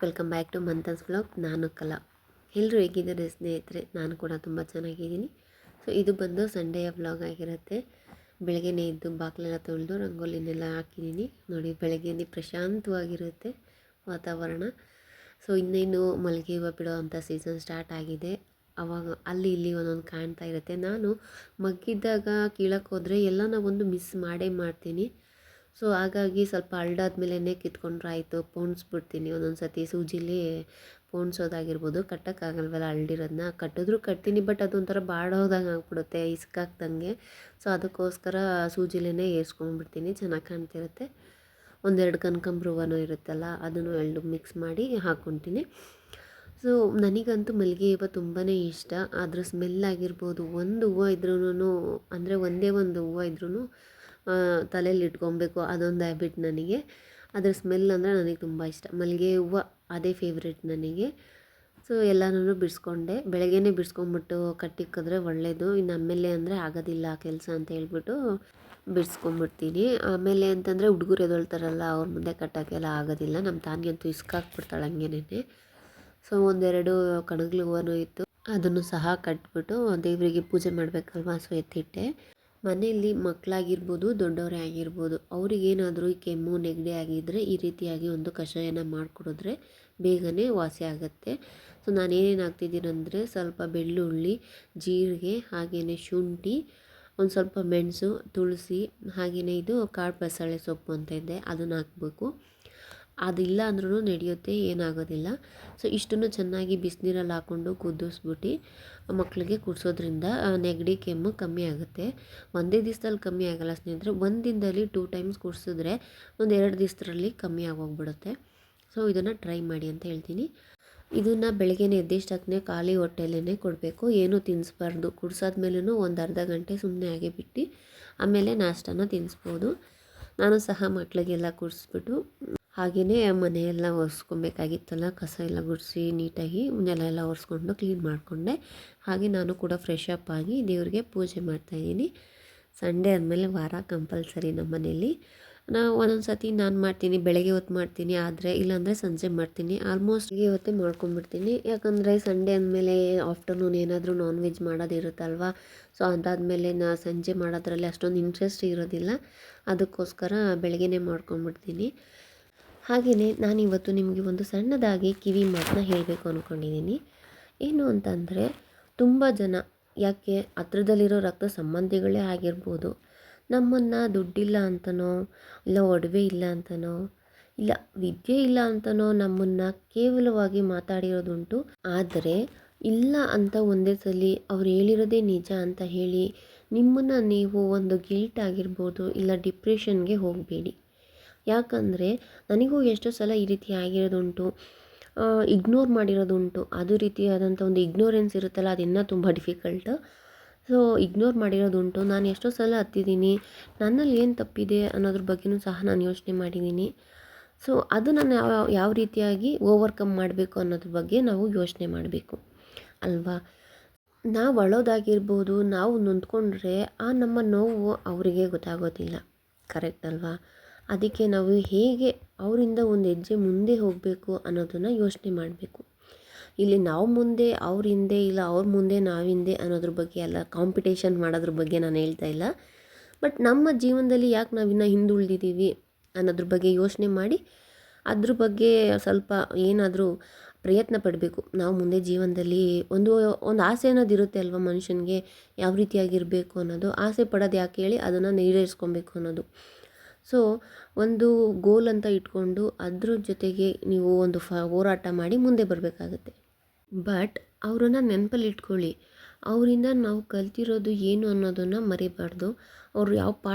Welcome back to Manthan's vlog. ನಾನು ಕಲಾ. ಎಲ್ಲರೂ ಹೇಗಿದ್ದಾರೆ ಸ್ನೇಹಿತರೆ? ನಾನು ಕೂಡ ತುಂಬ ಚೆನ್ನಾಗಿದ್ದೀನಿ. ಸೊ ಇದು ಬಂದು ಸಂಡೆಯ ವ್ಲಾಗ್ ಆಗಿರುತ್ತೆ. ಬೆಳಗ್ಗೆನೇ ಇದ್ದು ಬಾಗಿಲೆಲ್ಲ ತೊಳೆದು ರಂಗೋಲಿನೆಲ್ಲ ಹಾಕಿದ್ದೀನಿ. ನೋಡಿ, ಬೆಳಗ್ಗೆನೇ ಪ್ರಶಾಂತವಾಗಿರುತ್ತೆ ವಾತಾವರಣ. ಸೊ ಇನ್ನೇನು ಮಲ್ಲಿಗೆ ಹೂವು ಬಿಡೋ ಅಂಥ ಸೀಸನ್ ಸ್ಟಾರ್ಟ್ ಆಗಿದೆ. ಆವಾಗ ಅಲ್ಲಿ ಇಲ್ಲಿ ಒಂದೊಂದು ಕಾಣ್ತಾ ಇರುತ್ತೆ. ನಾನು ಮಗ್ಗಿದ್ದಾಗ ಕೀಳಕ್ಕೆ ಹೋದರೆ ಎಲ್ಲ ಒಂದು ಮಿಸ್ ಮಾಡೇ ಮಾಡ್ತೀನಿ. ಸೊ ಹಾಗಾಗಿ ಸ್ವಲ್ಪ ಹರಡಾದ್ಮೇಲೆ ಕಿತ್ಕೊಂಡ್ರೆ ಆಯಿತು, ಪೋಣಿಸ್ಬಿಡ್ತೀನಿ. ಒಂದೊಂದು ಸತಿ ಸೂಜಿಲಿ ಪೋಣಿಸೋದಾಗಿರ್ಬೋದು. ಕಟ್ಟೋಕ್ಕಾಗಲ್ವಲ್ಲ ಹರಡಿರೋದನ್ನ. ಕಟ್ಟಿದ್ರೂ ಕಟ್ತೀನಿ, ಬಟ್ ಅದೊಂಥರ ಬಾಡೋದಂಗೆ ಆಗ್ಬಿಡುತ್ತೆ ಇಸ್ಕಾಕ್ದಂಗೆ. ಸೊ ಅದಕ್ಕೋಸ್ಕರ ಸೂಜಿಲೇ ಏರ್ಸ್ಕೊಂಡ್ಬಿಡ್ತೀನಿ, ಚೆನ್ನಾಗಿ ಕಾಣ್ತಿರುತ್ತೆ. ಒಂದೆರಡು ಕನಕಾಂಬರ ಹೂವನೂ ಇರುತ್ತಲ್ಲ, ಅದನ್ನು ಎರಡು ಮಿಕ್ಸ್ ಮಾಡಿ ಹಾಕ್ಕೊತೀನಿ. ಸೊ ನನಗಂತೂ ಮಲ್ಲಿಗೆ ಹೂವು ತುಂಬಾ ಇಷ್ಟ. ಅದ್ರ ಸ್ಮೆಲ್ ಆಗಿರ್ಬೋದು, ಒಂದು ಹೂವು ಇದ್ರೂ ಅಂದರೆ ಒಂದೇ ಒಂದು ಹೂವು ಇದ್ರೂ ತಲೆಯಲ್ಲಿ ಇಟ್ಕೊಬೇಕು, ಅದೊಂದು ಹ್ಯಾಬಿಟ್ ನನಗೆ. ಅದರ ಸ್ಮೆಲ್ ಅಂದರೆ ನನಗೆ ತುಂಬ ಇಷ್ಟ. ಮಲ್ಲಿಗೆ ಹೂವು ಅದೇ ಫೇವ್ರೆಟ್ ನನಗೆ. ಸೊ ಎಲ್ಲನೂ ಬಿಡಿಸ್ಕೊಂಡೆ. ಬೆಳಗ್ಗೆನೇ ಬಿಡಿಸ್ಕೊಂಬಿಟ್ಟು ಕಟ್ಟಿಕ್ಕಿದ್ರೆ ಒಳ್ಳೆಯದು. ಇನ್ನು ಆಮೇಲೆ ಅಂದರೆ ಆಗೋದಿಲ್ಲ ಕೆಲಸ ಅಂತ ಹೇಳ್ಬಿಟ್ಟು ಬಿಡಿಸ್ಕೊಂಬಿಡ್ತೀನಿ. ಆಮೇಲೆ ಅಂತಂದರೆ ಹುಡುಗರು ಎದೊಳ್ತಾರಲ್ಲ, ಅವ್ರ ಮುಂದೆ ಕಟ್ಟೋಕ್ಕೆಲ್ಲ ಆಗೋದಿಲ್ಲ. ನಮ್ಮ ತಾನಿಗೆ ಅಂತೂ ಇಸ್ಕಾಕ್ಬಿಡ್ತಾಳೆ ಹಂಗೇನೆ. ಸೊ ಒಂದೆರಡು ಕಣಗ್ಲು ಹೂವನೂ ಇತ್ತು, ಅದನ್ನು ಸಹ ಕಟ್ಬಿಟ್ಟು ದೇವರಿಗೆ ಪೂಜೆ ಮಾಡಬೇಕಲ್ವ, ಸೊ ಎತ್ತಿಟ್ಟೆ. ಮನೆಯಲ್ಲಿ ಮಕ್ಕಳಾಗಿರ್ಬೋದು, ದೊಡ್ಡವರೇ ಆಗಿರ್ಬೋದು, ಅವ್ರಿಗೇನಾದರೂ ಈ ಕೆಮ್ಮು ನೆಗಡಿ ಆಗಿದ್ದರೆ ಈ ರೀತಿಯಾಗಿ ಒಂದು ಕಷಾಯನ ಮಾಡಿಕೊಡಿದ್ರೆ ಬೇಗನೆ ವಾಸಿ ಆಗುತ್ತೆ. ಸೊ ನಾನೇನೇನು ಹಾಕ್ತಿದ್ದೀನಿ ಅಂದರೆ ಸ್ವಲ್ಪ ಬೆಳ್ಳುಳ್ಳಿ, ಜೀರಿಗೆ, ಹಾಗೆಯೇ ಶುಂಠಿ, ಒಂದು ಸ್ವಲ್ಪ ಮೆಣಸು, ತುಳಸಿ, ಹಾಗೆಯೇ ಇದು ಕಾಳು ಬಸಳೆ ಸೊಪ್ಪು ಅಂತ ಇದೆ, ಅದನ್ನು ಹಾಕಬೇಕು. ಅದಿಲ್ಲ ಅಂದ್ರೂ ನಡೆಯುತ್ತೆ, ಏನಾಗೋದಿಲ್ಲ. ಸೊ ಇಷ್ಟನ್ನು ಚೆನ್ನಾಗಿ ಬಿಸಿನೀರಲ್ಲಿ ಹಾಕ್ಕೊಂಡು ಕುದಿಸ್ಬಿಟ್ಟು ಮಕ್ಕಳಿಗೆ ಕುಡಿಸೋದ್ರಿಂದ ನೆಗಡಿ ಕೆಮ್ಮು ಕಮ್ಮಿ ಆಗುತ್ತೆ. ಒಂದೇ ದಿವಸದಲ್ಲಿ ಕಮ್ಮಿ ಆಗೋಲ್ಲ ಸ್ನೇಹಿತರೆ. ಒಂದು ದಿನದಲ್ಲಿ 2 ಟೈಮ್ಸ್ ಕುಡಿಸಿದ್ರೆ ಒಂದು 2 ದಿವಸದಲ್ಲಿ ಕಮ್ಮಿ ಆಗೋಗ್ಬಿಡುತ್ತೆ. ಸೊ ಇದನ್ನು ಟ್ರೈ ಮಾಡಿ ಅಂತ ಹೇಳ್ತೀನಿ. ಇದನ್ನು ಬೆಳಗ್ಗೆನೇ ಎದ್ದಿಷ್ಟಕ್ಕೇ ಖಾಲಿ ಹೊಟ್ಟೆಯಲ್ಲೇ ಕೊಡಬೇಕು, ಏನೂ ತಿನ್ನಿಸ್ಬಾರ್ದು. ಕುಡಿಸಾದ್ಮೇಲೂ ಒಂದು ಅರ್ಧ ಗಂಟೆ ಸುಮ್ಮನೆ ಹಾಗೆ ಬಿಟ್ಟು ಆಮೇಲೆ ನಾಷ್ಟನ ತಿನ್ನಿಸ್ಬೋದು. ನಾನು ಸಹ ಮಕ್ಕಳಿಗೆಲ್ಲ ಕುಡಿಸ್ಬಿಟ್ಟು ಹಾಗೆಯೇ ಮನೆಯೆಲ್ಲ ಒರೆಸ್ಕೊಬೇಕಾಗಿತ್ತಲ್ಲ, ಕಸ ಎಲ್ಲ ಗುಡಿಸಿ ನೀಟಾಗಿ ನೆಲ ಎಲ್ಲ ಒರೆಸ್ಕೊಂಡು ಕ್ಲೀನ್ ಮಾಡಿಕೊಂಡೆ. ಹಾಗೆ ನಾನು ಕೂಡ ಫ್ರೆಶ್ ಅಪ್ ಆಗಿ ದೇವ್ರಿಗೆ ಪೂಜೆ ಮಾಡ್ತಾಯಿದ್ದೀನಿ. ಸಂಡೇ ಆದಮೇಲೆ ವಾರ ಕಂಪಲ್ಸರಿ ನಮ್ಮ ಮನೇಲಿ. ಒಂದೊಂದು ಸತಿ ನಾನು ಮಾಡ್ತೀನಿ, ಬೆಳಗ್ಗೆ ಹೊತ್ತು ಮಾಡ್ತೀನಿ, ಆದರೆ ಇಲ್ಲಾಂದರೆ ಸಂಜೆ ಮಾಡ್ತೀನಿ. ಆಲ್ಮೋಸ್ಟ್ ಬೆಳಗ್ಗೆ ಹೊತ್ತೇ ಮಾಡ್ಕೊಂಬಿಡ್ತೀನಿ. ಯಾಕಂದರೆ ಸಂಡೇ ಅಂದಮೇಲೆ ಆಫ್ಟರ್ನೂನ್ ಏನಾದರೂ ನಾನ್ ವೆಜ್ ಮಾಡೋದಿರುತ್ತಲ್ವ. ಸೊ ಅದಾದಮೇಲೆ ಸಂಜೆ ಮಾಡೋದ್ರಲ್ಲಿ ಅಷ್ಟೊಂದು ಇಂಟ್ರೆಸ್ಟ್ ಇರೋದಿಲ್ಲ. ಅದಕ್ಕೋಸ್ಕರ ಬೆಳಗ್ಗೆನೇ ಮಾಡ್ಕೊಂಬಿಡ್ತೀನಿ. ಹಾಗೆಯೇ ನಾನಿವತ್ತು ನಿಮಗೆ ಒಂದು ಸಣ್ಣದಾಗಿ ಕಿವಿ ಮಾತನ್ನ ಹೇಳಬೇಕು ಅಂದ್ಕೊಂಡಿದ್ದೀನಿ. ಏನು ಅಂತಂದರೆ, ತುಂಬ ಜನ, ಯಾಕೆ ಹತ್ರದಲ್ಲಿರೋ ರಕ್ತ ಸಂಬಂಧಿಗಳೇ ಆಗಿರ್ಬೋದು, ನಮ್ಮನ್ನು ದುಡ್ಡಿಲ್ಲ ಅಂತನೋ, ಇಲ್ಲ ಒಡವೆ ಇಲ್ಲ ಅಂತನೋ, ಇಲ್ಲ ವಿದ್ಯೆ ಇಲ್ಲ ಅಂತನೋ ನಮ್ಮನ್ನು ಕೇವಲವಾಗಿ ಮಾತಾಡಿರೋದುಂಟು. ಆದರೆ ಇಲ್ಲ ಅಂತ ಒಂದೇ ಸಲ ಅವ್ರು ಹೇಳಿರೋದೇ ನಿಜ ಅಂತ ಹೇಳಿ ನಿಮ್ಮನ್ನು ನೀವು ಒಂದು ಗಿಲ್ಟ್ ಆಗಿರ್ಬೋದು, ಇಲ್ಲ ಡಿಪ್ರೆಷನ್ಗೆ ಹೋಗಬೇಡಿ. ಯಾಕಂದರೆ ನನಗೂ ಎಷ್ಟೋ ಸಲ ಈ ರೀತಿ ಆಗಿರೋದುಂಟು, ಇಗ್ನೋರ್ ಮಾಡಿರೋದುಂಟು. ಅದು ರೀತಿಯಾದಂಥ ಒಂದು ಇಗ್ನೋರೆನ್ಸ್ ಇರುತ್ತಲ್ಲ, ಅದು ತುಂಬ ಡಿಫಿಕಲ್ಟ್. So ignore ಮಾಡಿರೋದುಂಟು. ನಾನು ಎಷ್ಟೋ ಸಲ ಹತ್ತಿದ್ದೀನಿ, ನನ್ನಲ್ಲಿ ಏನು ತಪ್ಪಿದೆ ಅನ್ನೋದ್ರ ಬಗ್ಗೆಯೂ ಸಹ ನಾನು ಯೋಚನೆ ಮಾಡಿದ್ದೀನಿ. ಸೊ ಅದು ನಾನು ಯಾವ ರೀತಿಯಾಗಿ ಓವರ್ಕಮ್ ಮಾಡಬೇಕು ಅನ್ನೋದ್ರ ಬಗ್ಗೆ ನಾವು ಯೋಚನೆ ಮಾಡಬೇಕು ಅಲ್ವಾ. ನಾವು ಅಳೋದಾಗಿರ್ಬೋದು, ನಾವು ನೊಂದ್ಕೊಂಡ್ರೆ ಆ ನಮ್ಮ ನೋವು ಅವರಿಗೆ ಗೊತ್ತಾಗೋದಿಲ್ಲ, ಕರೆಕ್ಟ್ ಅಲ್ವಾ. ಅದಕ್ಕೆ ನಾವು ಹೇಗೆ ಅವರಿಂದ ಒಂದು ಹೆಜ್ಜೆ ಮುಂದೆ ಹೋಗಬೇಕು ಅನ್ನೋದನ್ನು ಯೋಚನೆ ಮಾಡಬೇಕು. ಇಲ್ಲಿ ನಾವು ಮುಂದೆ ಅವ್ರ ಹಿಂದೆ, ಇಲ್ಲ ಅವ್ರ ಮುಂದೆ ನಾವು ಹಿಂದೆ ಅನ್ನೋದ್ರ ಬಗ್ಗೆ ಅಲ್ಲ, ಕಾಂಪಿಟೇಷನ್ ಮಾಡೋದ್ರ ಬಗ್ಗೆ ನಾನು ಹೇಳ್ತಾ ಇಲ್ಲ. ಬಟ್ ನಮ್ಮ ಜೀವನದಲ್ಲಿ ಯಾಕೆ ನಾವಿನ್ನು ಹಿಂದುಳಿದಿದ್ದೀವಿ ಅನ್ನೋದ್ರ ಬಗ್ಗೆ ಯೋಚನೆ ಮಾಡಿ ಅದ್ರ ಬಗ್ಗೆ ಸ್ವಲ್ಪ ಏನಾದರೂ ಪ್ರಯತ್ನ ಪಡಬೇಕು. ನಾವು ಮುಂದೆ ಜೀವನದಲ್ಲಿ ಒಂದು ಆಸೆ ಅನ್ನೋದಿರುತ್ತೆ ಅಲ್ವ ಮನುಷ್ಯನಿಗೆ, ಯಾವ ರೀತಿಯಾಗಿರಬೇಕು ಅನ್ನೋದು. ಆಸೆ ಪಡೋದು ಯಾಕೆ ಹೇಳಿ, ಅದನ್ನು ಈಡೇರಿಸ್ಕೊಬೇಕು ಅನ್ನೋದು. ಸೊ ಒಂದು ಗೋಲ್ ಅಂತ ಇಟ್ಕೊಂಡು ಅದ್ರ ಜೊತೆಗೆ ನೀವು ಒಂದು ಹೋರಾಟ ಮಾಡಿ ಮುಂದೆ ಬರಬೇಕಾಗತ್ತೆ. ಬಟ್ ಅವರನ್ನು ನೆನಪಲ್ಲಿ ಇಟ್ಕೊಳ್ಳಿ, ಅವರಿಂದ ನಾವು ಕಲ್ತಿರೋದು ಏನು ಅನ್ನೋದನ್ನು ಮರಿಬಾರ್ದು. ಅವರು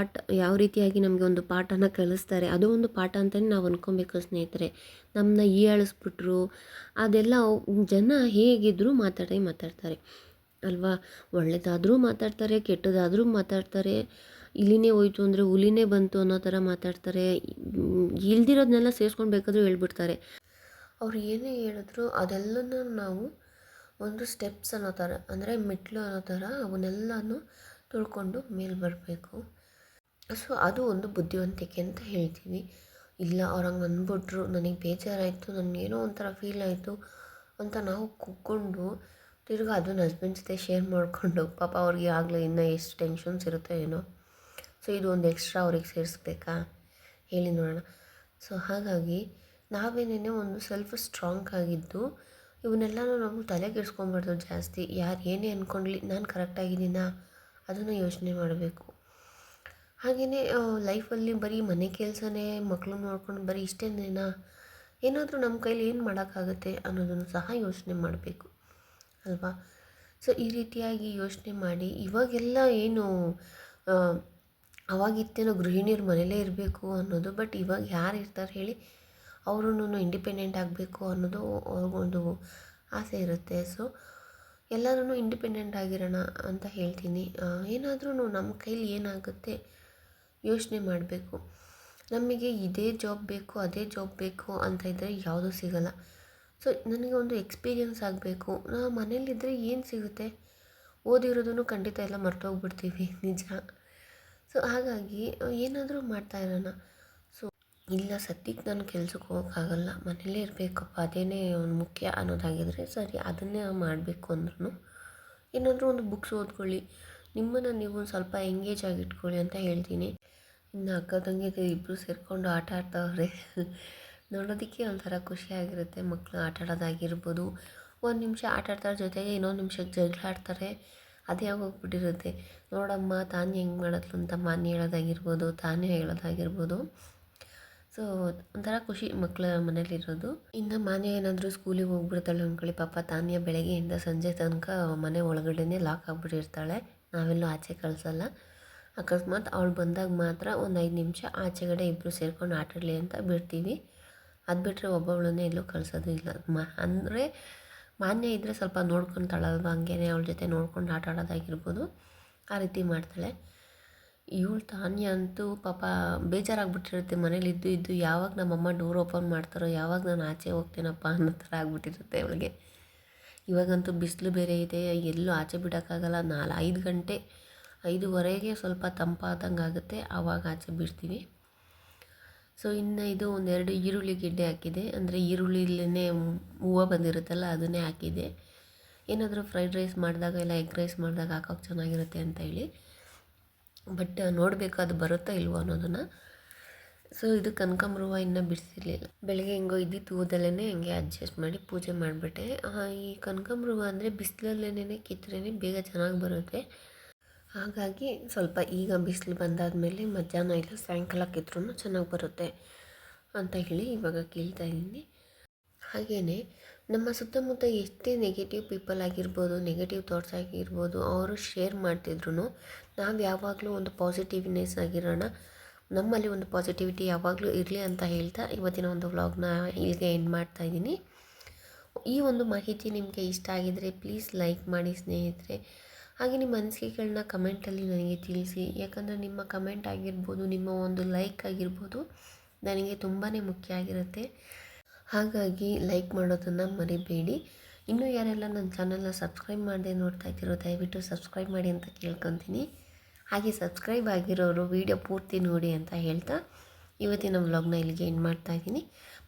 ಯಾವ ರೀತಿಯಾಗಿ ನಮಗೆ ಒಂದು ಪಾಠನ ಕಲಿಸ್ತಾರೆ, ಅದು ಒಂದು ಪಾಠ ಅಂತಲೇ ನಾವು ಅಂದ್ಕೊಬೇಕು ಸ್ನೇಹಿತರೆ. ನಮ್ಮನ್ನ ಹೀಯಾಳಿಸ್ಬಿಟ್ರು ಅದೆಲ್ಲ ಜನ ಹೇಗಿದ್ದರೂ ಮಾತಾಡ್ತಾರೆ ಅಲ್ವಾ. ಒಳ್ಳೆಯದಾದರೂ ಮಾತಾಡ್ತಾರೆ, ಕೆಟ್ಟದಾದರೂ ಮಾತಾಡ್ತಾರೆ. ಇಲಿನೇ ಹೋಯ್ತು ಅಂದರೆ ಹುಲಿನೇ ಬಂತು ಅನ್ನೋ ಥರ ಮಾತಾಡ್ತಾರೆ. ಇಲ್ದಿರೋದನ್ನೆಲ್ಲ ಸೇರಿಸ್ಕೊಂಡು ಬೇಕಾದರೂ ಹೇಳ್ಬಿಡ್ತಾರೆ. ಅವ್ರು ಏನೇ ಹೇಳಿದ್ರು ಅದೆಲ್ಲನೂ ನಾವು ಒಂದು ಸ್ಟೆಪ್ಸ್ ಅನ್ನೋ ಥರ, ಅಂದರೆ ಮೆಟ್ಲು ಅನ್ನೋ ಥರ ಅವನ್ನೆಲ್ಲನೂ ತುಳ್ಕೊಂಡು ಮೇಲೆ ಬರಬೇಕು. ಸೊ ಅದು ಒಂದು ಬುದ್ಧಿವಂತಿಕೆ ಅಂತ ಹೇಳ್ತೀವಿ. ಇಲ್ಲ ಅವ್ರು ಹಂಗೆ ಅಂದ್ಬಿಟ್ರು, ನನಗೆ ಬೇಜಾರಾಯಿತು, ನನಗೇನೋ ಒಂಥರ ಫೀಲ್ ಆಯಿತು ಅಂತ ನಾವು ಕೂತ್ಕೊಂಡು ತಿರ್ಗಿ ಅದನ್ನ ಹಸ್ಬೆಂಡ್ ಜೊತೆ ಶೇರ್ ಮಾಡಿಕೊಂಡು ಪಾಪ ಅವ್ರಿಗೆ ಆಗಲೇ ಇನ್ನೂ ಎಷ್ಟು ಟೆನ್ಷನ್ಸ್ ಇರುತ್ತೋ ಏನೋ. ಸೊ ಇದು ಒಂದು ಎಕ್ಸ್ಟ್ರಾ ಅವ್ರಿಗೆ ಸೇರಿಸ್ಬೇಕಾ ಹೇಳಿ ನೋಡೋಣ. ಸೊ ಹಾಗಾಗಿ ನಾವೇನೇ ಒಂದು ಸ್ವಲ್ಪ ಸ್ಟ್ರಾಂಗ್ ಆಗಿದ್ದು ಇವನ್ನೆಲ್ಲನೂ ನಾವು ತಲೆಗೆಡ್ಸ್ಕೊಂಬಾರ್ದು ಜಾಸ್ತಿ. ಯಾರು ಏನೇ ಅಂದ್ಕೊಂಡ್ಲಿ ನಾನು ಕರೆಕ್ಟಾಗಿದ್ದೀನಾ ಅದನ್ನು ಯೋಚನೆ ಮಾಡಬೇಕು. ಹಾಗೆಯೇ ಲೈಫಲ್ಲಿ ಬರೀ ಮನೆ ಕೆಲಸನೇ ಮಕ್ಕಳು ನೋಡ್ಕೊಂಡು ಬರೀ ಇಷ್ಟೇನೇನಾ, ಏನಾದರೂ ನಮ್ಮ ಕೈಲಿ ಏನು ಮಾಡೋಕ್ಕಾಗುತ್ತೆ ಅನ್ನೋದನ್ನು ಸಹ ಯೋಚನೆ ಮಾಡಬೇಕು ಅಲ್ವಾ. ಸೊ ಈ ರೀತಿಯಾಗಿ ಯೋಚನೆ ಮಾಡಿ ಇವಾಗೆಲ್ಲ ಏನು ಅವಾಗಿತ್ತೇನೋ ಗೃಹಿಣಿಯರು ಮನೇಲೇ ಇರಬೇಕು ಅನ್ನೋದು, ಬಟ್ ಇವಾಗ ಯಾರು ಇರ್ತಾರೆ ಹೇಳಿ, ಅವರೂ ಇಂಡಿಪೆಂಡೆಂಟ್ ಆಗಬೇಕು ಅನ್ನೋದು ಅವ್ರಿಗೊಂದು ಆಸೆ ಇರುತ್ತೆ. ಸೊ ಎಲ್ಲರೂ ಇಂಡಿಪೆಂಡೆಂಟ್ ಆಗಿರೋಣ ಅಂತ ಹೇಳ್ತೀನಿ. ಏನಾದ್ರೂ ನಮ್ಮ ಕೈಲಿ ಏನಾಗುತ್ತೆ ಯೋಚನೆ ಮಾಡಬೇಕು. ನಮಗೆ ಇದೇ ಜಾಬ್ ಬೇಕು ಅದೇ ಜಾಬ್ ಬೇಕು ಅಂತ ಇದ್ದರೆ ಯಾವುದೂ ಸಿಗೋಲ್ಲ. ಸೊ ನನಗೆ ಒಂದು ಎಕ್ಸ್ಪೀರಿಯನ್ಸ್ ಆಗಬೇಕು. ನಾವು ಮನೇಲಿದ್ದರೆ ಏನು ಸಿಗುತ್ತೆ, ಓದಿರೋದನ್ನು ಖಂಡಿತ ಎಲ್ಲ ಮರ್ತೋಗ್ಬಿಡ್ತೀವಿ ನಿಜ. ಸೊ ಹಾಗಾಗಿ ಏನಾದರೂ ಮಾಡ್ತಾ ಇರೋಣ. ಸೊ ಇಲ್ಲ ಸದ್ಯಕ್ಕೆ ನಾನು ಕೆಲ್ಸಕ್ಕೆ ಹೋಗೋಕ್ಕಾಗಲ್ಲ, ಮನೇಲೇ ಇರಬೇಕಪ್ಪ ಅದೇನೇ ಒಂದು ಮುಖ್ಯ ಅನ್ನೋದಾಗಿದ್ದರೆ ಸರಿ, ಅದನ್ನೇ ಮಾಡಬೇಕು ಅಂದ್ರೂ ಏನಾದರೂ ಒಂದು ಬುಕ್ಸ್ ಓದ್ಕೊಳ್ಳಿ, ನಿಮ್ಮನ್ನು ನೀವು ಒಂದು ಸ್ವಲ್ಪ ಎಂಗೇಜ್ ಆಗಿ ಇಟ್ಕೊಳ್ಳಿ ಅಂತ ಹೇಳ್ತೀನಿ. ಇನ್ನು ಅಕ್ಕ ತಂಗಿ ಇಬ್ಬರು ಸೇರಿಕೊಂಡು ಆಟ ಆಡ್ತಾವ್ರೆ. ನೋಡೋದಕ್ಕೆ ಒಂಥರ ಖುಷಿಯಾಗಿರುತ್ತೆ. ಮಕ್ಕಳು ಆಟ ಆಡೋದಾಗಿರ್ಬೋದು, ಒಂದು ನಿಮಿಷ ಆಟ ಆಡ್ತಾರ ಜೊತೆಗೆ ಇನ್ನೊಂದು ನಿಮಿಷಕ್ಕೆ ಜಗಳ ಆಡ್ತಾರೆ. ಅದೇ ಆಗೋಗ್ಬಿಟ್ಟಿರುತ್ತೆ. ನೋಡಮ್ಮ ತಾನು ಹೆಂಗೆ ಮಾಡಿದ್ಲು ಅಂತ ಮಾನ್ಯ ಹೇಳೋದಾಗಿರ್ಬೋದು, ತಾನೇ ಹೇಳೋದಾಗಿರ್ಬೋದು. ಸೊ ಒಂಥರ ಖುಷಿ ಮಕ್ಕಳ ಮನೇಲಿರೋದು. ಇನ್ನು ಮಾನ್ಯ ಏನಾದರೂ ಸ್ಕೂಲಿಗೆ ಹೋಗ್ಬಿಡ್ತಾಳೆ ಅಂದ್ಕೊಳ್ಳಿ, ಪಾಪ ತಾನ್ಯ ಬೆಳಗ್ಗೆಯಿಂದ ಸಂಜೆ ತನಕ ಮನೆ ಒಳಗಡೆನೇ ಲಾಕ್ ಆಗಿಬಿಟ್ಟಿರ್ತಾಳೆ. ನಾವೆಲ್ಲೂ ಆಚೆ ಕಳಿಸಲ್ಲ. ಅಕಸ್ಮಾತ್ ಅವಳು ಬಂದಾಗ ಮಾತ್ರ ಒಂದು 5 ನಿಮಿಷ ಆಚೆಗಡೆ ಇಬ್ಬರು ಸೇರ್ಕೊಂಡು ಆಟಾಡಲಿ ಅಂತ ಬಿಡ್ತೀವಿ. ಅದು ಬಿಟ್ಟರೆ ಒಬ್ಬೊಬ್ಬಳನ್ನೇ ಎಲ್ಲೂ ಕಳಿಸೋದು ಇಲ್ಲ. ಅಂದರೆ ಮಾನ್ಯ ಇದ್ದರೆ ಸ್ವಲ್ಪ ನೋಡ್ಕೊತಾಳಲ್ವ, ಹಂಗೇನೆ ಅವಳ ಜೊತೆ ನೋಡ್ಕೊಂಡು ಆಟ ಆಡೋದಾಗಿರ್ಬೋದು, ಆ ರೀತಿ ಮಾಡ್ತಾಳೆ. ಇವಳು ತಾನ್ಯ ಅಂತೂ ಪಾಪ ಬೇಜಾರಾಗ್ಬಿಟ್ಟಿರುತ್ತೆ ಮನೇಲಿದ್ದು ಇದ್ದು, ಯಾವಾಗ ನಮ್ಮಮ್ಮ ಡೋರ್ ಓಪನ್ ಮಾಡ್ತಾರೋ, ಯಾವಾಗ ನಾನು ಆಚೆ ಹೋಗ್ತೀನಪ್ಪ ಅನ್ನೋ ಥರ ಆಗ್ಬಿಟ್ಟಿರುತ್ತೆ ಅವಳಿಗೆ. ಇವಾಗಂತೂ ಬಿಸಿಲು ಬೇರೆ ಇದೆ, ಎಲ್ಲೂ ಆಚೆ ಬಿಡೋಕ್ಕಾಗಲ್ಲ. 5 ಗಂಟೆ 5:15ಗೆ ಸ್ವಲ್ಪ ತಂಪಾದಂಗೆ ಆಗುತ್ತೆ, ಆವಾಗ ಆಚೆ ಬಿಡ್ತೀವಿ. ಸೊ ಇನ್ನು ಇದು ಒಂದೆರಡು ಈರುಳ್ಳಿ ಗೆಡ್ಡೆ ಹಾಕಿದೆ, ಅಂದರೆ ಈರುಳ್ಳಿಲೇ ಹೂವು ಬಂದಿರುತ್ತಲ್ಲ ಅದನ್ನೇ ಹಾಕಿದೆ. ಏನಾದರೂ ಫ್ರೈಡ್ ರೈಸ್ ಮಾಡಿದಾಗ ಇಲ್ಲ ಎಗ್ ರೈಸ್ ಮಾಡಿದಾಗ ಹಾಕೋಕ್ಕೆ ಚೆನ್ನಾಗಿರುತ್ತೆ ಅಂತ ಹೇಳಿ. ಬಟ್ ನೋಡಬೇಕು ಅದು ಬರುತ್ತಾ ಇಲ್ವೋ ಅನ್ನೋದನ್ನು. ಸೊ ಇದು ಕನಕಾಂಬರ ಹೂವು ಇನ್ನೂ ಬಿಡಿಸಿರಲಿಲ್ಲ. ಬೆಳಗ್ಗೆ ಹೆಂಗೋ ಇದ್ದಿದ್ದು ಹೂದಲ್ಲೇ ಹಂಗೆ ಅಡ್ಜಸ್ಟ್ ಮಾಡಿ ಪೂಜೆ ಮಾಡಿಬಿಟ್ಟೆ. ಈ ಕನಕಾಂಬರ ಹೂವು ಅಂದರೆ ಬಿಸಿಲಲ್ಲೇ ಕಿತ್ತರೆ ಬೇಗ ಚೆನ್ನಾಗಿ ಬರುತ್ತೆ. ಹಾಗಾಗಿ ಸ್ವಲ್ಪ ಈಗ ಬಿಸಿಲು ಬಂದಾದಮೇಲೆ ಮಧ್ಯಾಹ್ನ ಇಲ್ಲ ಸಾಯಂಕಾಲ ಕಿತ್ತರೂ ಚೆನ್ನಾಗಿ ಬರುತ್ತೆ ಅಂತ ಹೇಳಿ ಇವಾಗ ಕೀಳ್ತಾ ಇದ್ದೀನಿ. ಹಾಗೆಯೇ ನಮ್ಮ ಸುತ್ತಮುತ್ತ ಎಷ್ಟೇ ನೆಗೆಟಿವ್ ಪೀಪಲ್ ಆಗಿರ್ಬೋದು, ನೆಗೆಟಿವ್ ಥಾಟ್ಸ್ ಆಗಿರ್ಬೋದು, ಅವರು ಶೇರ್ ಮಾಡ್ತಿದ್ರು ನಾವು ಯಾವಾಗಲೂ ಒಂದು ಪಾಸಿಟಿವ್ನೆಸ್ ಆಗಿರೋಣ, ನಮ್ಮಲ್ಲಿ ಒಂದು ಪಾಸಿಟಿವಿಟಿ ಯಾವಾಗಲೂ ಇರಲಿ ಅಂತ ಹೇಳ್ತಾ ಇವತ್ತಿನ ಒಂದು ವ್ಲಾಗ್ನ ಇಲ್ಲಿಗೆ ಎಂಡ್ ಮಾಡ್ತಾಯಿದ್ದೀನಿ. ಈ ಒಂದು ಮಾಹಿತಿ ನಿಮಗೆ ಇಷ್ಟ ಆಗಿದರೆ ಪ್ಲೀಸ್ ಲೈಕ್ ಮಾಡಿ ಸ್ನೇಹಿತರೆ. ಹಾಗೆ ನಿಮ್ಮ ಅನಿಸಿಕೆಗಳನ್ನ ಕಮೆಂಟಲ್ಲಿ ನನಗೆ ತಿಳಿಸಿ. ಯಾಕಂದರೆ ನಿಮ್ಮ ಕಮೆಂಟ್ ಆಗಿರ್ಬೋದು, ನಿಮ್ಮ ಒಂದು ಲೈಕ್ ಆಗಿರ್ಬೋದು ನನಗೆ ತುಂಬಾ ಮುಖ್ಯ ಆಗಿರುತ್ತೆ. ಹಾಗಾಗಿ ಲೈಕ್ ಮಾಡೋದನ್ನು ಮರಿಬೇಡಿ. ಇನ್ನೂ ಯಾರೆಲ್ಲ ನನ್ನ ಚಾನಲ್ನ ಸಬ್ಸ್ಕ್ರೈಬ್ ಮಾಡದೆ ನೋಡ್ತಾ ಇದ್ದೀರೋ ದಯವಿಟ್ಟು ಸಬ್ಸ್ಕ್ರೈಬ್ ಮಾಡಿ ಅಂತ ಕೇಳ್ಕೊತೀನಿ. ಹಾಗೆ ಸಬ್ಸ್ಕ್ರೈಬ್ ಆಗಿರೋರು ವಿಡಿಯೋ ಪೂರ್ತಿ ನೋಡಿ ಅಂತ ಹೇಳ್ತಾ ಇವತ್ತಿನ ವ್ಲಾಗ್ನ ಇಲ್ಲಿಗೆ ಎಂಡ್ ಮಾಡ್ತಾಯಿದ್ದೀನಿ.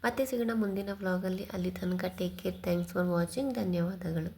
ಮತ್ತೆ ಸಿಗೋಣ ಮುಂದಿನ ವ್ಲಾಗಲ್ಲಿ. ಅಲ್ಲಿ ತನಕ take care. Thanks for watching. ಧನ್ಯವಾದಗಳು.